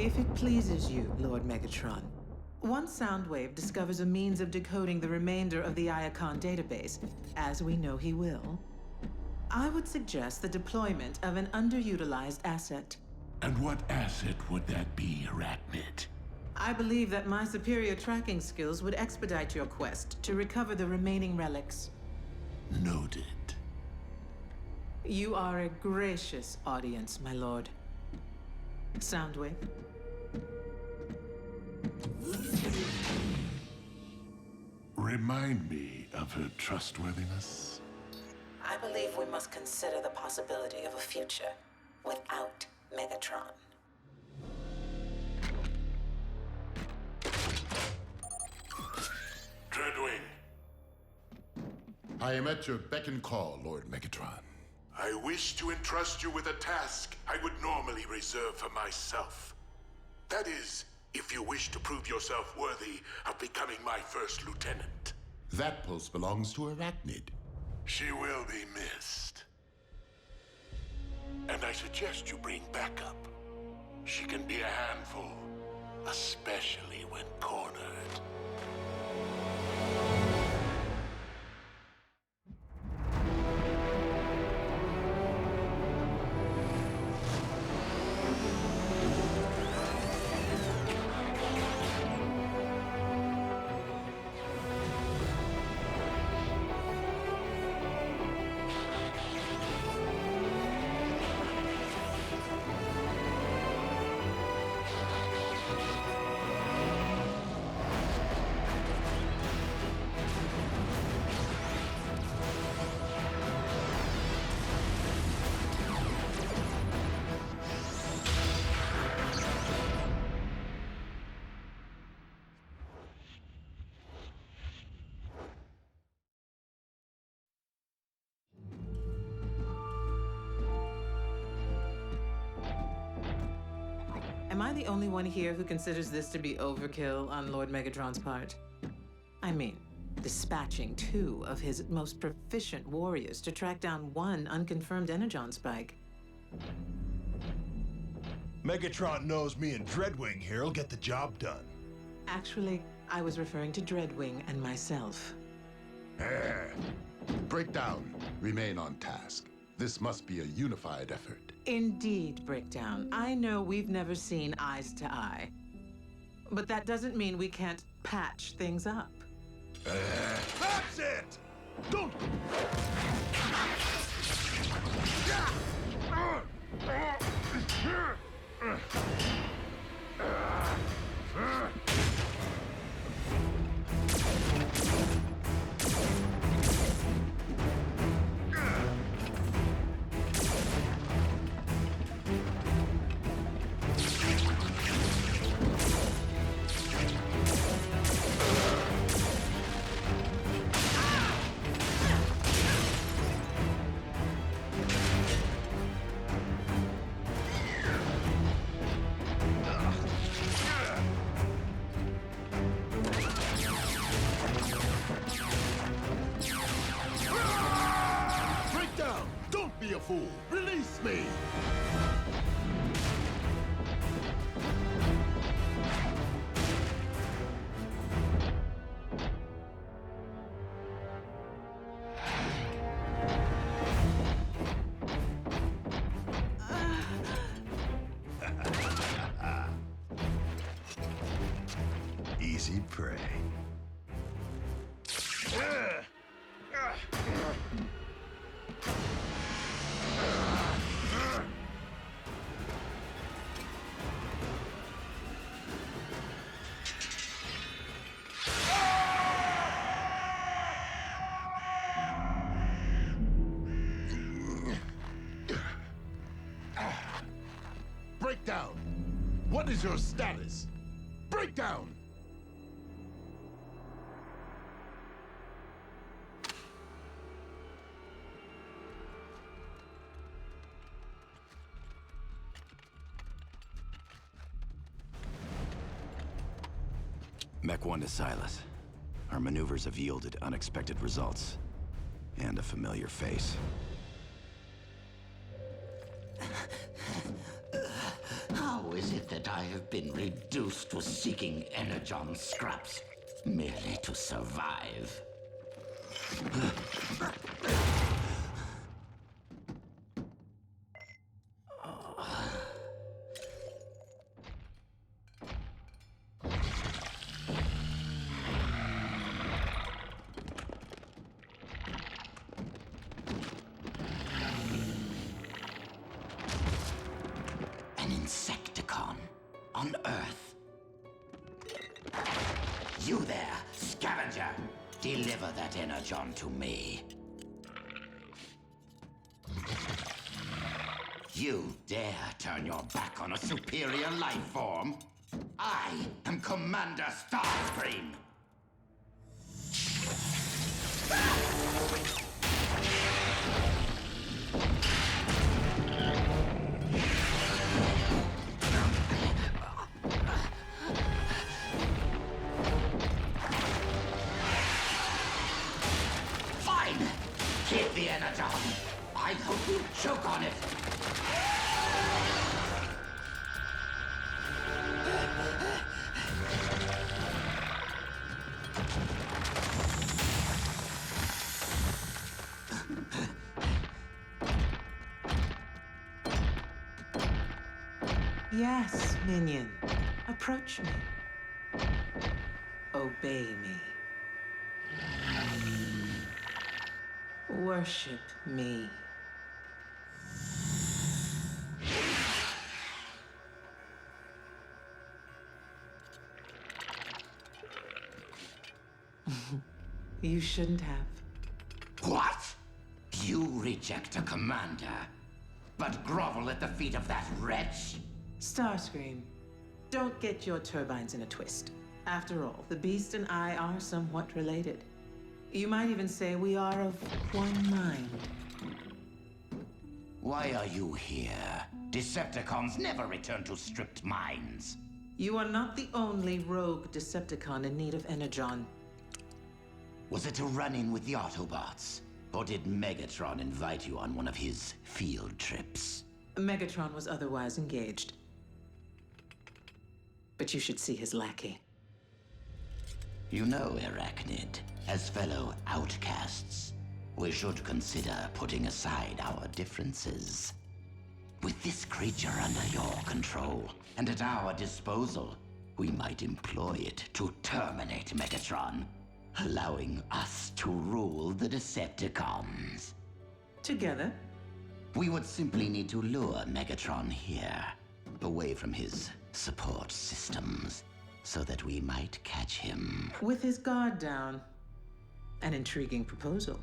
If it pleases you, Lord Megatron, once Soundwave discovers a means of decoding the remainder of the Iacon database, as we know he will, I would suggest the deployment of an underutilized asset. And what asset would that be, Arachnid? I believe that my superior tracking skills would expedite your quest to recover the remaining relics. Noted. You are a gracious audience, my lord. Soundwave. Remind me of her trustworthiness. I believe we must consider the possibility of a future without Megatron. Dreadwing. I am at your beck and call, Lord Megatron. I wish to entrust you with a task I would normally reserve for myself. That is, if you wish to prove yourself worthy of becoming my first lieutenant. That post belongs to Arachnid. She will be missed. And I suggest you bring backup. She can be a handful, especially when cornered. Am I the only one here who considers this to be overkill on Lord Megatron's part? I mean, dispatching 2 of his most proficient warriors to track down 1 unconfirmed energon spike. Megatron knows me and Dreadwing here will get the job done. Actually, I was referring to Dreadwing and myself. Breakdown. Remain on task. This must be a unified effort. Indeed, Breakdown. I know we've never seen eyes to eye. But that doesn't mean we can't patch things up. That's it! Don't... Breakdown! Don't be a fool! Release me! Easy prey. Breakdown! What is your status? Breakdown! Mech 1 to Silas. Our maneuvers have yielded unexpected results. And a familiar face. How is it that I have been reduced to seeking energon scraps merely to survive. An Insecticon on Earth. You there, scavenger! Deliver that energon to me. You dare turn your back on a superior life form? I am Commander Starscream! Fine! Keep the energon! I hope you choke on it! Yes, minion. Approach me. Obey me. Worship me. You shouldn't have. What? You reject a commander, but grovel at the feet of that wretch? Starscream, don't get your turbines in a twist. After all, the Beast and I are somewhat related. You might even say we are of one mind. Why are you here? Decepticons never return to stripped mines. You are not the only rogue Decepticon in need of energon. Was it a run-in with the Autobots? Or did Megatron invite you on one of his field trips? Megatron was otherwise engaged. But you should see his lackey. You know, Arachnid, as fellow outcasts, we should consider putting aside our differences. With this creature under your control and at our disposal, we might employ it to terminate Megatron, allowing us to rule the Decepticons. Together? We would simply need to lure Megatron here, away from his support systems, so that we might catch him. With his guard down. An intriguing proposal.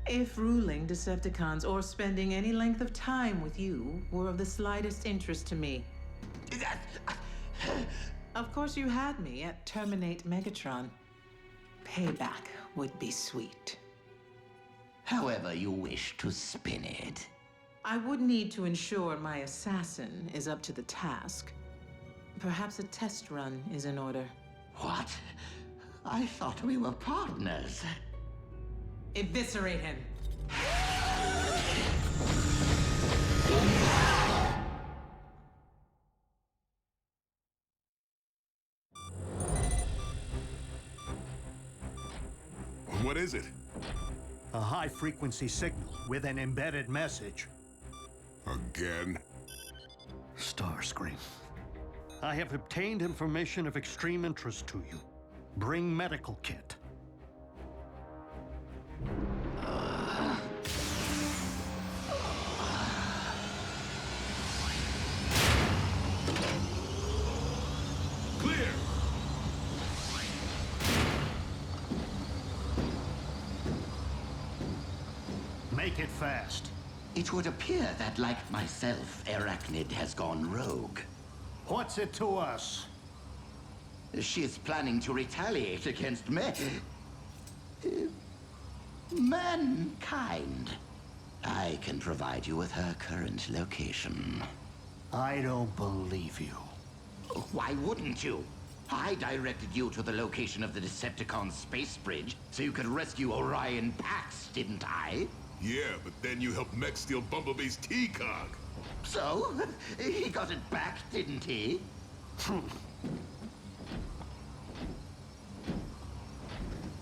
If ruling Decepticons or spending any length of time with you were of the slightest interest to me. Of course you had me at terminate Megatron. Payback would be sweet. However you wish to spin it. I would need to ensure my assassin is up to the task. Perhaps a test run is in order. What? I thought we were partners. Eviscerate him. What is it? A high-frequency signal with an embedded message. Again? Starscream. I have obtained information of extreme interest to you. Bring medical kit. Clear! Make it fast. It would appear that, like myself, Arachnid has gone rogue. What's it to us? She is planning to retaliate against mankind. I can provide you with her current location. I don't believe you. Why wouldn't you? I directed you to the location of the Decepticon space bridge so you could rescue Orion Pax, didn't I? Yeah, but then you helped Mech steal Bumblebee's T-Cog. So, he got it back, didn't he?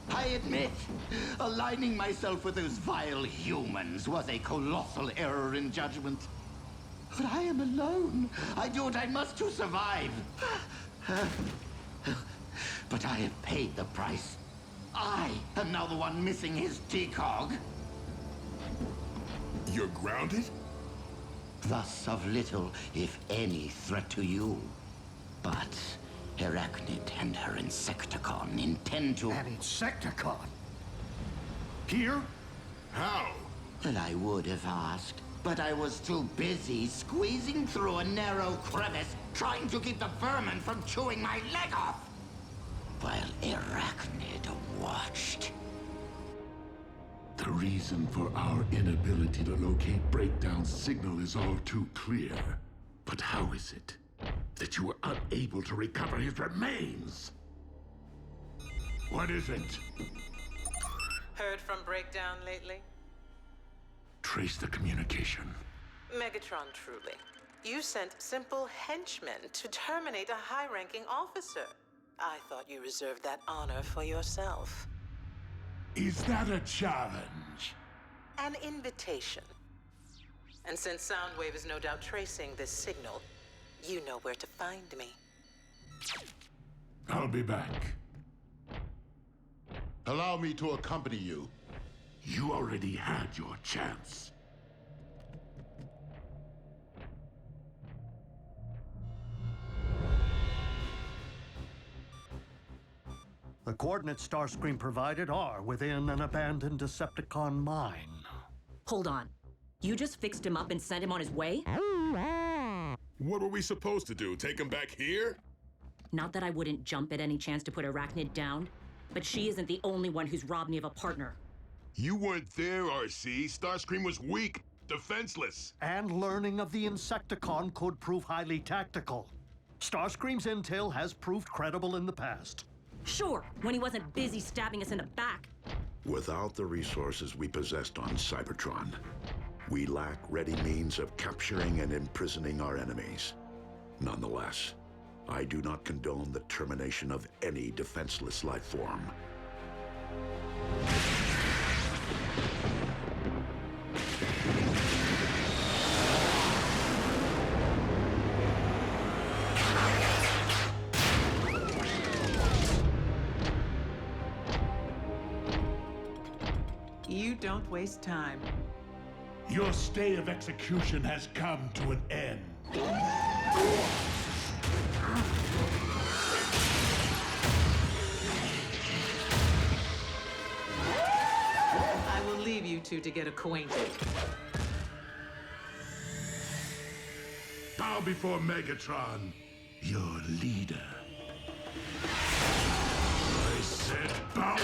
I admit, aligning myself with those vile humans was a colossal error in judgment. But I am alone. I do what I must to survive. But I have paid the price. I am now the one missing his T-Cog. You're grounded? Thus of little, if any, threat to you. But Arachnid and her Insecticon intend to... An Insecticon? Here? How? Well, I would have asked, but I was too busy squeezing through a narrow crevice, trying to keep the vermin from chewing my leg off, while Arachnid watched. The reason for our inability to locate Breakdown's signal is all too clear. But how is it that you were unable to recover his remains? What is it? Heard from Breakdown lately? Trace the communication. Megatron, truly. You sent simple henchmen to terminate a high-ranking officer. I thought you reserved that honor for yourself. Is that a challenge? An invitation. And since Soundwave is no doubt tracing this signal, you know where to find me. I'll be back. Allow me to accompany you. You already had your chance. The coordinates Starscream provided are within an abandoned Decepticon mine. Hold on. You just fixed him up and sent him on his way? What were we supposed to do? Take him back here? Not that I wouldn't jump at any chance to put Arachnid down, but she isn't the only one who's robbed me of a partner. You weren't there, RC. Starscream was weak, defenseless. And learning of the Insecticon could prove highly tactical. Starscream's intel has proved credible in the past. Sure, when he wasn't busy stabbing us in the back. Without the resources we possessed on Cybertron, we lack ready means of capturing and imprisoning our enemies. Nonetheless, I do not condone the termination of any defenseless life form. You don't waste time. Your stay of execution has come to an end. I will leave you two to get acquainted. Bow before Megatron, your leader. I said bow.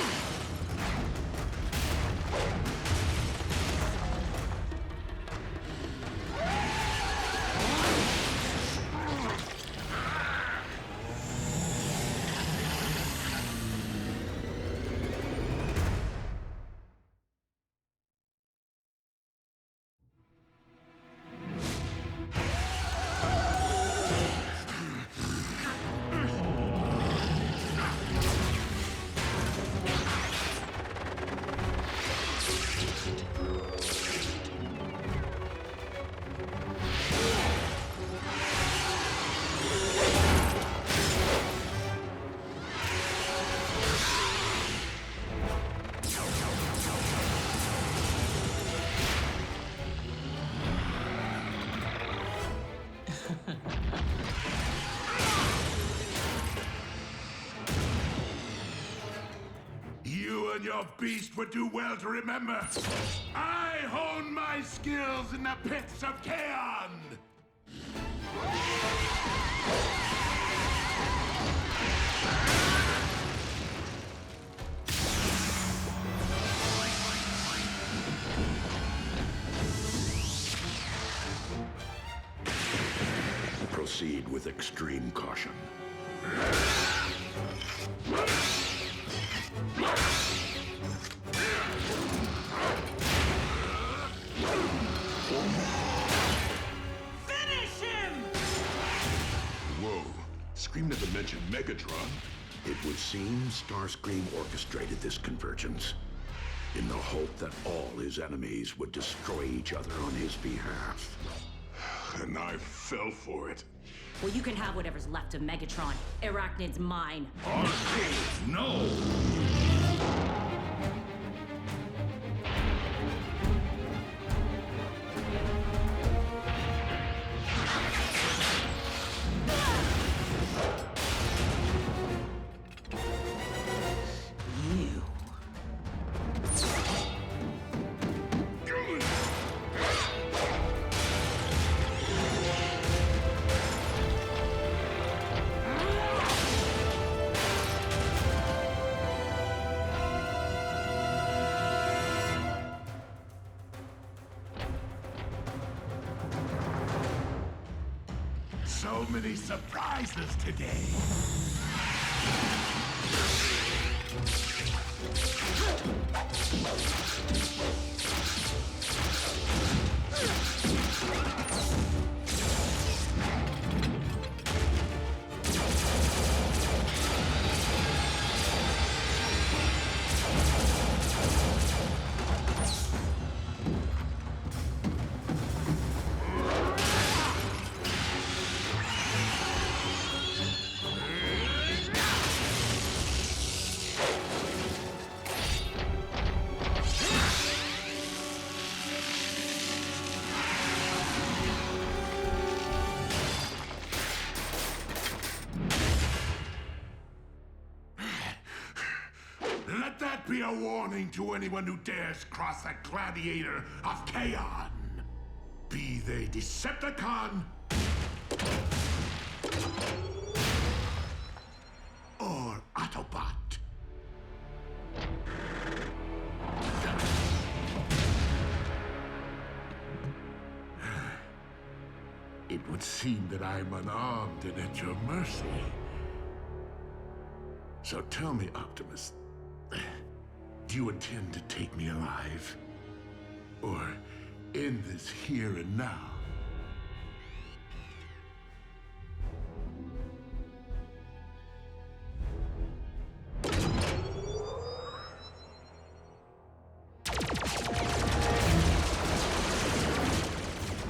You and your beast would do well to remember. I hone my skills in the pits of Kaon! Proceed with extreme caution. Finish him! Whoa. Scream never mentioned Megatron. It would seem Starscream orchestrated this convergence in the hope that all his enemies would destroy each other on his behalf. And I fell for it. Well, you can have whatever's left of Megatron. Arachnid's mine. Arcade, no! You. So many surprises today. Let that be a warning to anyone who dares cross that gladiator of Chaos. Be they Decepticon or Autobot. It would seem that I'm unarmed and at your mercy. So tell me, Optimus, do you intend to take me alive? Or end this here and now?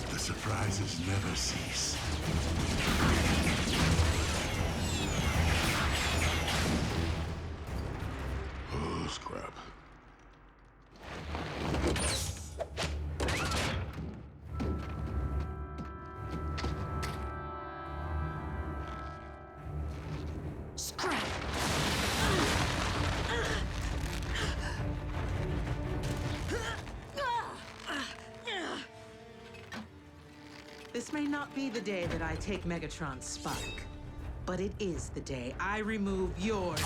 The surprises never cease. Oh, scrap. Scrap! This may not be the day that I take Megatron's spike, but it is the day I remove yours.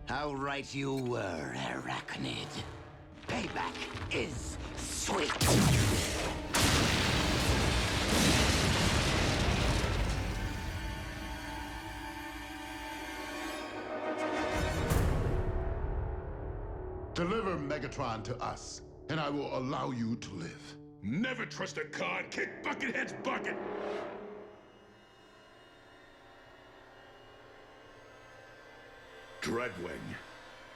How right you were, Arachnid. Payback is sweet. Deliver Megatron to us, and I will allow you to live. Never trust a card, kick Buckethead's bucket! Dreadwing,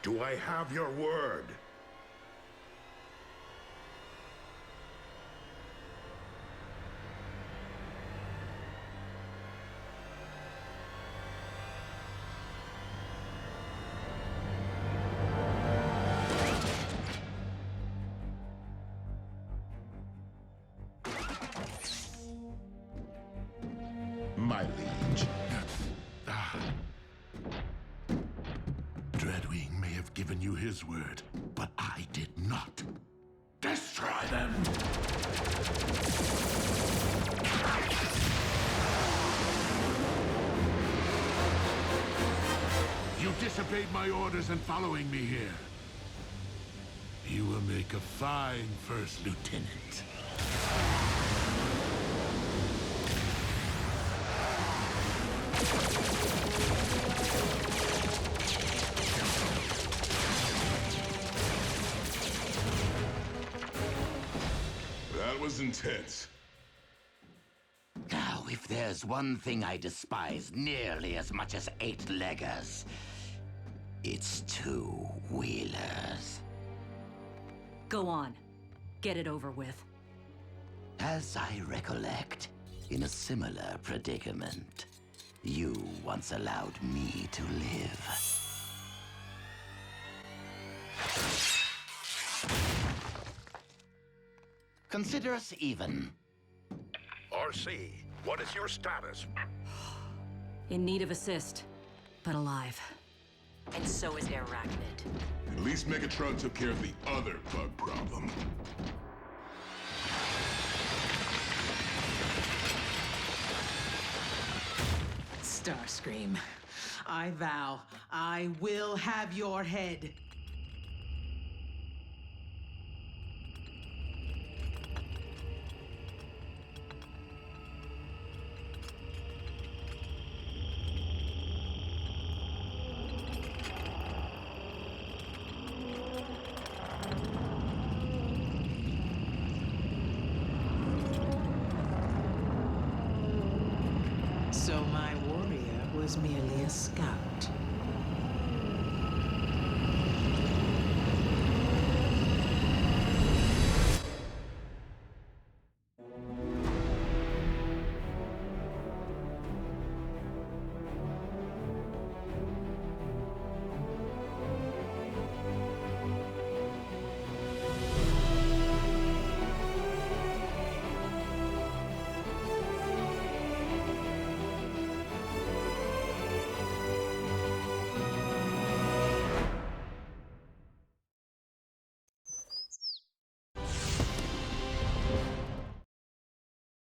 do I have your word? My liege. Dreadwing may have given you his word, but I did not. Destroy them! You disobeyed my orders in following me here. You will make a fine first lieutenant. was intense. Now, if there's one thing I despise nearly as much as 8-leggers, it's 2-wheelers. Go on. Get it over with. As I recollect, in a similar predicament, you once allowed me to live. Consider us even. RC, what is your status? In need of assist, but alive. And so is Arachnid. At least Megatron took care of the other bug problem. Starscream, I vow I will have your head. So my warrior was merely a scout.